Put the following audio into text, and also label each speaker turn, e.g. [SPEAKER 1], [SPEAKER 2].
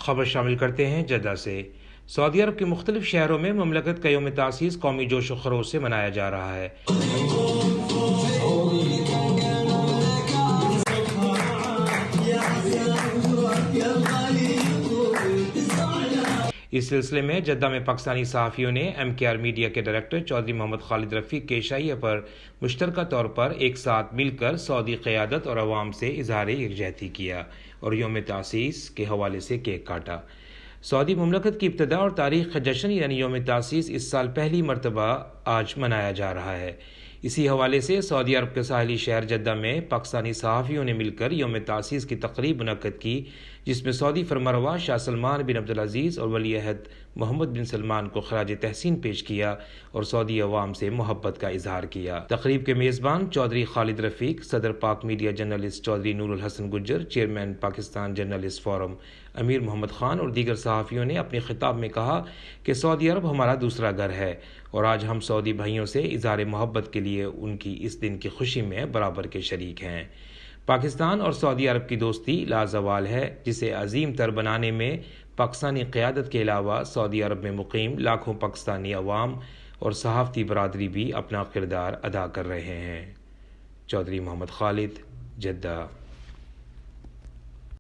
[SPEAKER 1] خبر شامل کرتے ہیں جدہ سے۔ سعودی عرب کے مختلف شہروں میں مملکت کا یوم تاسیس قومی جوش و خروش سے منایا جا رہا ہے۔ اس سلسلے میں جدہ میں پاکستانی صحافیوں نے MKR میڈیا کے ڈائریکٹر چودھری محمد خالد رفیق کے شائعہ پر مشترکہ طور پر ایک ساتھ مل کر سعودی قیادت اور عوام سے اظہار یکجہتی کیا اور یوم تاسیس کے حوالے سے کیک کاٹا۔ سعودی مملکت کی ابتدا اور تاریخ کا جشن یعنی یوم تاسیس اس سال پہلی مرتبہ آج منایا جا رہا ہے۔ اسی حوالے سے سعودی عرب کے ساحلی شہر جدہ میں پاکستانی صحافیوں نے مل کر یوم تاسیس کی تقریب منعقد کی، جس میں سعودی فرمانروا شاہ سلمان بن عبدالعزیز اور ولی عہد محمد بن سلمان کو خراج تحسین پیش کیا اور سعودی عوام سے محبت کا اظہار کیا۔ تقریب کے میزبان چودھری خالد رفیق، صدر پاک میڈیا جرنلسٹ چودھری نور الحسن گجر، چیئرمین پاکستان جرنلسٹ فورم امیر محمد خان اور دیگر صحافیوں نے اپنے خطاب میں کہا کہ سعودی عرب ہمارا دوسرا گھر ہے اور آج ہم سعودی بھائیوں سے اظہار محبت کے لیے ان کی اس دن کی خوشی میں برابر کے شریک ہیں۔ پاکستان اور سعودی عرب کی دوستی لازوال ہے، جسے عظیم تر بنانے میں پاکستانی قیادت کے علاوہ سعودی عرب میں مقیم لاکھوں پاکستانی عوام اور صحافتی برادری بھی اپنا کردار ادا کر رہے ہیں۔ چودھری محمد خالد، جدہ۔